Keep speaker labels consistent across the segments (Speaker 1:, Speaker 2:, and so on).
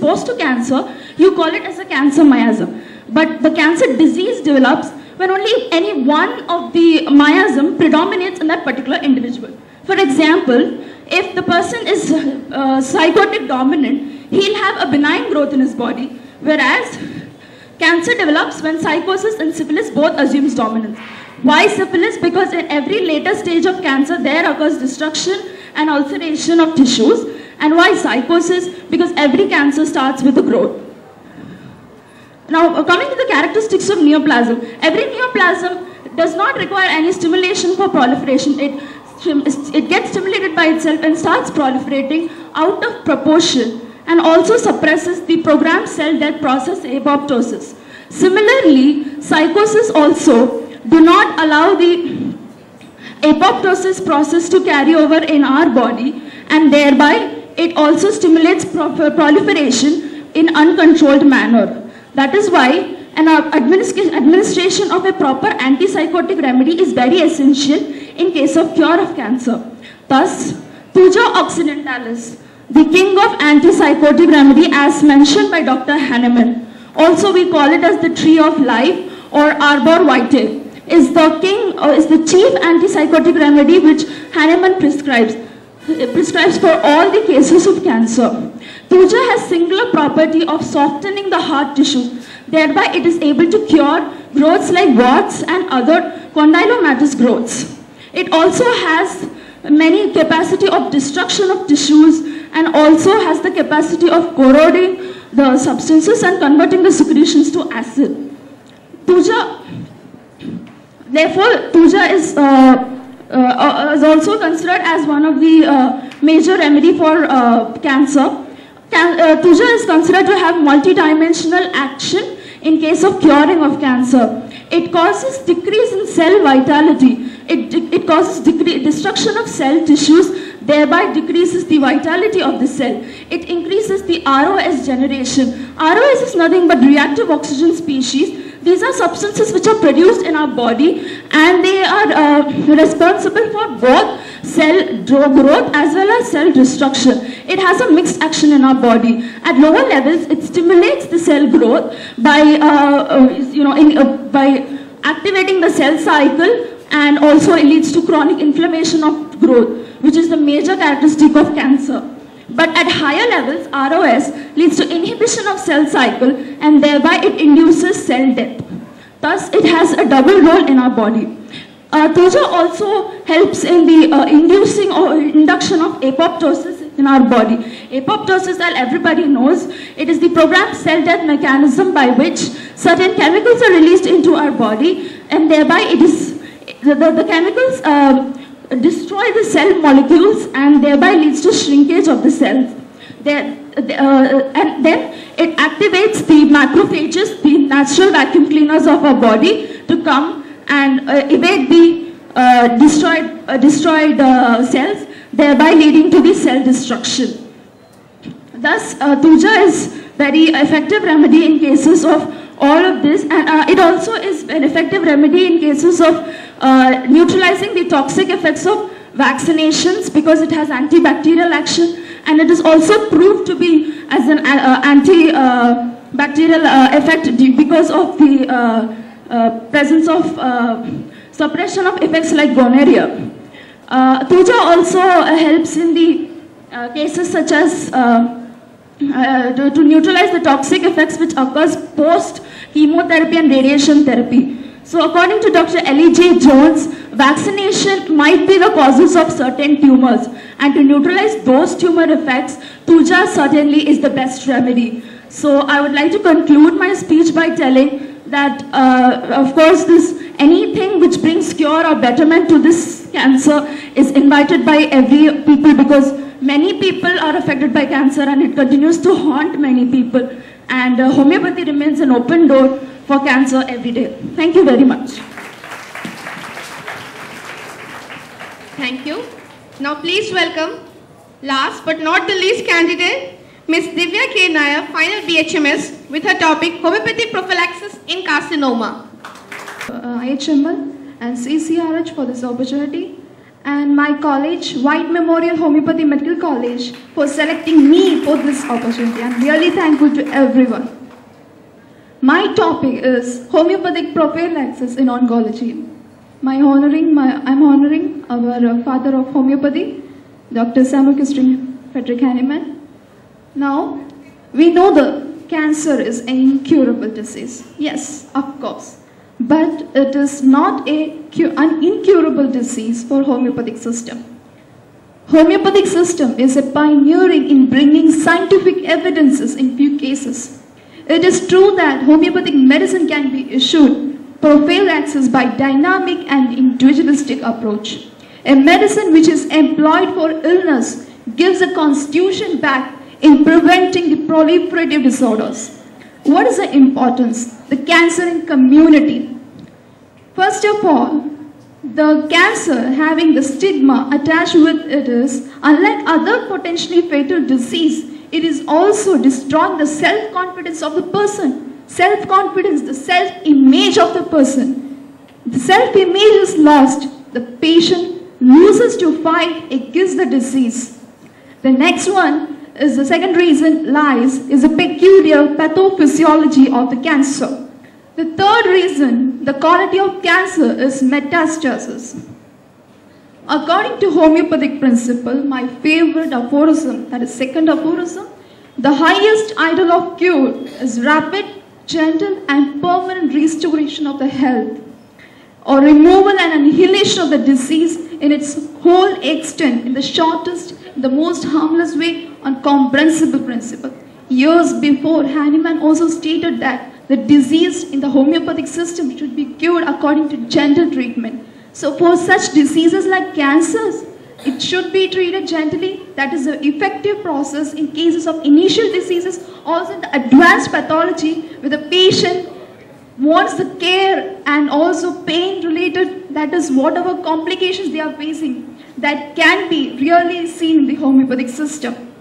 Speaker 1: exposed to cancer, you call it as a cancer miasm. But the cancer disease develops when only any one of the miasm predominates in that particular individual. For example, if the person is psychotic dominant, he'll have a benign growth in his body, whereas cancer develops when psychosis and syphilis both assumes dominance. Why syphilis? Because in every later stage of cancer, there occurs destruction and ulceration of tissues. And why psychosis? Because every cancer starts with a growth. Now, coming to the characteristics of neoplasm. Every neoplasm does not require any stimulation for proliferation. It gets stimulated by itself and starts proliferating out of proportion, and also suppresses the programmed cell death process, apoptosis. Similarly, psychosis also do not allow the apoptosis process to carry over in our body, and thereby it also stimulates proliferation in uncontrolled manner. That is why an administration of a proper antipsychotic remedy is very essential in case of cure of cancer. Thus, Thuja occidentalis, the king of antipsychotic remedy, as mentioned by Dr. Hahnemann, also we call it as the tree of life or arbor vitae, is the king or is the chief antipsychotic remedy which Hahnemann prescribes for all the cases of cancer. Thuja has singular property of softening the heart tissues, thereby it is able to cure growths like warts and other condylomatous growths. It also has many capacity of destruction of tissues, and also has the capacity of corroding the substances and converting the secretions to acid. Therefore, Thuja is also considered as one of the major remedy for cancer. Thuja is considered to have multidimensional action in case of curing of cancer. It causes decrease in cell vitality. It causes destruction of cell tissues, thereby decreases the vitality of the cell. It increases the ROS generation. ROS is nothing but reactive oxygen species. These are substances which are produced in our body, and they are responsible for both cell growth as well as cell destruction. It has a mixed action in our body. At lower levels, it stimulates the cell growth by, by activating the cell cycle, and also it leads to chronic inflammation of growth, which is the major characteristic of cancer. But at higher levels, ROS leads to inhibition of cell cycle, and thereby it induces cell death. Thus, it has a double role in our body. Thuja also helps in the inducing or induction of apoptosis in our body. Apoptosis, as everybody knows, it is the programmed cell death mechanism by which certain chemicals are released into our body, and thereby it is the chemicals destroy the cell molecules, and thereby leads to shrinkage of the cells. And then it activates the macrophages, the natural vacuum cleaners of our body, to come and evade the destroyed cells, thereby leading to the cell destruction. Thus, Thuja is very effective remedy in cases of all of this, and it also is an effective remedy in cases of neutralizing the toxic effects of vaccinations, because it has antibacterial action, and it is also proved to be as an antibacterial effect because of the presence of suppression of effects like gonorrhea. Thuja also helps in the cases such as to neutralize the toxic effects which occurs post chemotherapy and radiation therapy. So according to Dr. L.E.J. Jones, vaccination might be the causes of certain tumors, and to neutralize those tumor effects, Thuja certainly is the best remedy. So I would like to conclude my speech by telling that of course anything which brings cure or betterment to this cancer is invited by every people, because many people are affected by cancer and it continues to haunt many people, and homeopathy remains an open door for cancer every day. Thank you very much.
Speaker 2: Thank you. Now please welcome, last but not the least candidate, Ms. Divya N Nair, Final BHMS, with her topic Homeopathy Prophylaxis in Carcinoma.
Speaker 3: IHML and CCRH for this opportunity, and my college, White Memorial Homoeopathy Medical College, for selecting me for this opportunity. I'm really thankful to everyone. My topic is homeopathic prophylaxis in oncology. I'm honoring our father of homeopathy, Dr. Samuel Christian Frederick Hahnemann. Now, we know the cancer is an incurable disease. Yes, of course. But it is not an incurable disease for homeopathic system. Homeopathic system is a pioneering in bringing scientific evidences in few cases. It is true that homeopathic medicine can be issued prophylaxis by dynamic and individualistic approach. A medicine which is employed for illness gives a constitution back in preventing the proliferative disorders. What is the importance? The cancer in community. First of all, the cancer having the stigma attached with it is, unlike other potentially fatal disease, it is also destroying the self-confidence of the person. Self-confidence, the self-image of the person. The self-image is lost. The patient loses to fight against the disease. The next one is the second reason lies is a peculiar pathophysiology of the cancer. The third reason, the quality of cancer is metastasis. According to homeopathic principle, my favorite aphorism, that is second aphorism, the highest ideal of cure is rapid, gentle and permanent restoration of the health, or removal and annihilation of the disease in its whole extent in the shortest, the most harmless way on comprehensible principle. Years before, Hahnemann also stated that the disease in the homeopathic system should be cured according to gentle treatment. So for such diseases like cancers, it should be treated gently. That is an effective process in cases of initial diseases. Also in the advanced pathology, where the patient wants the care and also pain related, that is whatever complications they are facing, that can be really seen in the homeopathic system.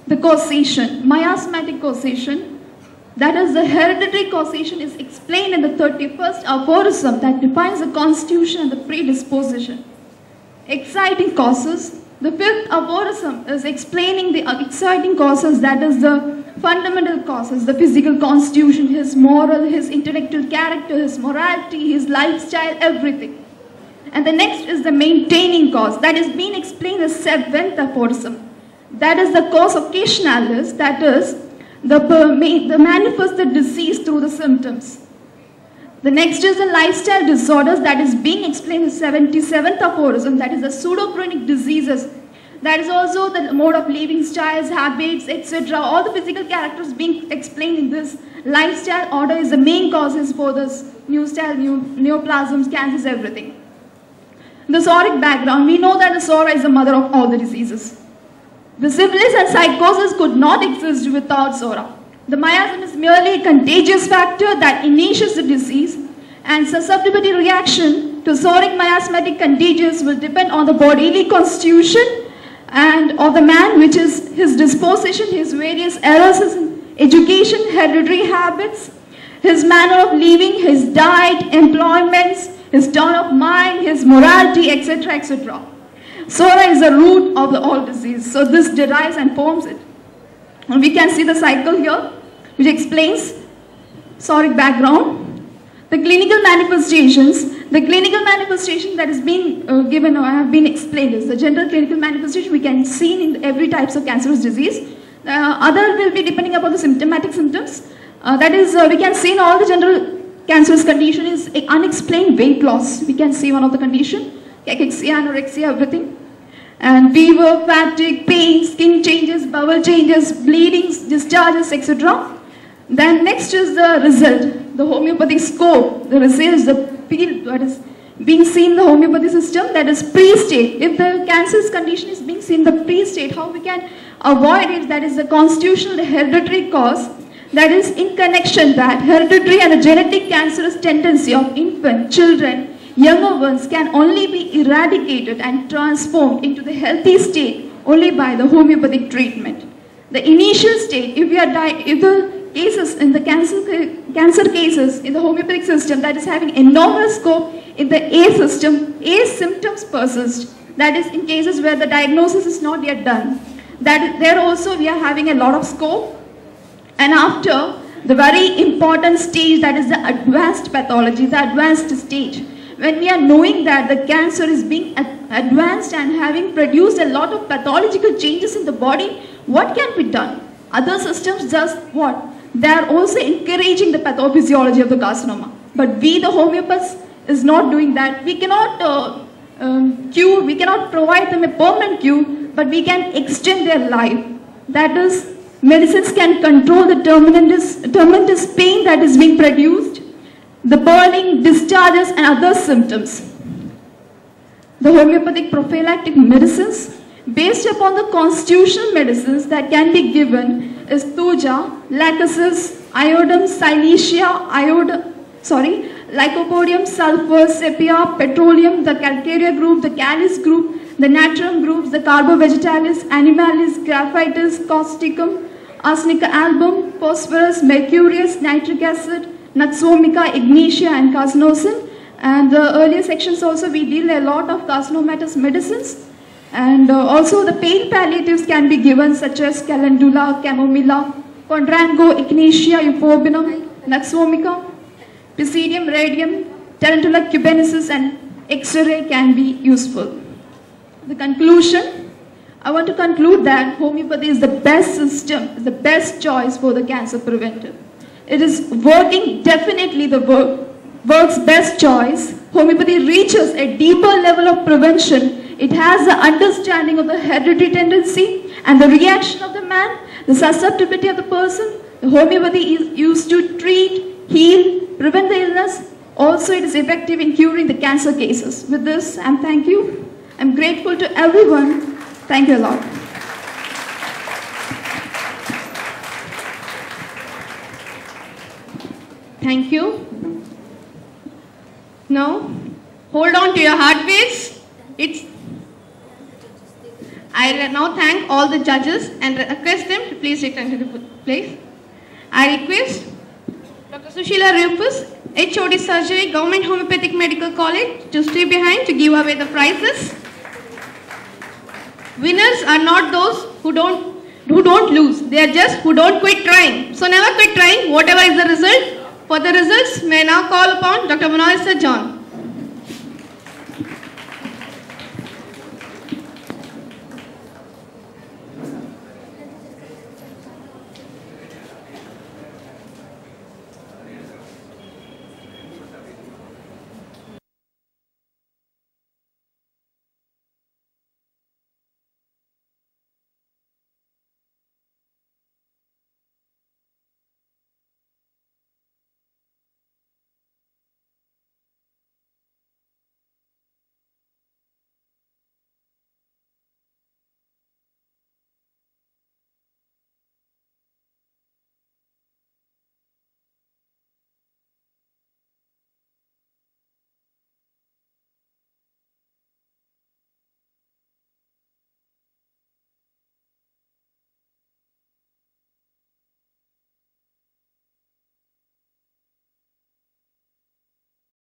Speaker 3: The causation, miasmatic causation, that is the hereditary causation, is explained in the 31st aphorism that defines the constitution and the predisposition. Exciting causes, the 5th aphorism is explaining the exciting causes, that is the fundamental causes, the physical constitution, his moral, his intellectual character, his morality, his lifestyle, everything. And the next is the maintaining cause, that is being explained in the 7th aphorism. That is the cause occasionalis, that is the manifest the disease through the symptoms. The next is the lifestyle disorders, that is being explained in the 77th aphorism, that is the pseudochronic diseases. That is also the mode of living styles, habits, etc. All the physical characters being explained in this lifestyle order is the main causes for this new style, neoplasms, cancers, everything. The soric background, we know that the sora is the mother of all the diseases. The syphilis and psychosis could not exist without sora. The miasm is merely a contagious factor that initiates the disease, and susceptibility reaction to soric miasmatic contagions will depend on the bodily constitution and of the man, which is his disposition, his various errors in education, hereditary habits, his manner of living, his diet, employments, his turn of mind, his morality, etc., etc. Sora is the root of all disease, so this derives and forms it. And we can see the cycle here, which explains soric background. The clinical manifestations, that is being given or have been explained is the general clinical manifestation we can see in every types of cancerous disease. Other will be depending upon the symptomatic symptoms. That is, we can see in all the general cancerous condition is unexplained weight loss. We can see one of the condition, cachexia, anorexia, everything. And fever, fatigue, pain, skin changes, bowel changes, bleedings, discharges, etc. Then next is the result, the homeopathic scope. The result is the field that is being seen in the homeopathy system, that is pre-state. If the cancerous condition is being seen in the pre-state, how we can avoid it? That is the constitutional hereditary cause. That is in connection that hereditary and the genetic cancerous tendency of infant, children, younger ones can only be eradicated and transformed into the healthy state only by the homeopathic treatment. The initial state, if the cases, in the cancer cases in the homeopathic system that is having enormous scope in the A system, A symptoms persist. That is in cases where the diagnosis is not yet done. There also we are having a lot of scope. And after the very important stage, that is the advanced pathology, the advanced stage. When we are knowing that the cancer is being advanced and having produced a lot of pathological changes in the body, what can be done? Other systems just what? They are also encouraging the pathophysiology of the carcinoma. But we, the homeopaths, is not doing that. We cannot cure, we cannot provide them a permanent cure, but we can extend their life. That is, medicines can control the terminous pain that is being produced, the burning, discharges and other symptoms. The homeopathic prophylactic medicines based upon the constitutional medicines that can be given is Thuja, Lachesis, Iodum, Silesia, Lycopodium, Sulfur, Sepia, Petroleum, the Calcarea group, the Calis group, the Natrum groups, the Carbovegetalis, Animalis, Graphitis, Causticum, Arsenica album, Phosphorus, Mercurius, Nitric acid, Natsomica, Ignatia and Carcinosin. And the earlier sections also we deal a lot of carcinomatous medicines. And also the pain palliatives can be given such as Calendula, Chamomilla, Condrango, Ignatia, Euphorbinum, Natsomica, Pisidium, Radium, Tarantula cubensis and X-ray can be useful. The conclusion, I want to conclude that homeopathy is the best system, is the best choice for the cancer preventive. It is working, definitely the work's best choice. Homeopathy reaches a deeper level of prevention. It has the understanding of the hereditary tendency and the reaction of the man, the susceptibility of the person. The homeopathy is used to treat, heal, prevent the illness. Also, it is effective in curing the cancer cases. With this, and thank you. I'm grateful to everyone. Thank you a lot.
Speaker 2: Thank you. Now, hold on to your heartbeats. I now thank all the judges and request them to please return to the place. I request Dr.Suseela Rufus, HOD Surgery, Government Homoeopathic Medical College, to stay behind to give away the prizes. Winners are not those who don't lose. They are just who don't quit trying. So never quit trying, whatever is the result. For the results, may I now call upon Dr. Moderator John.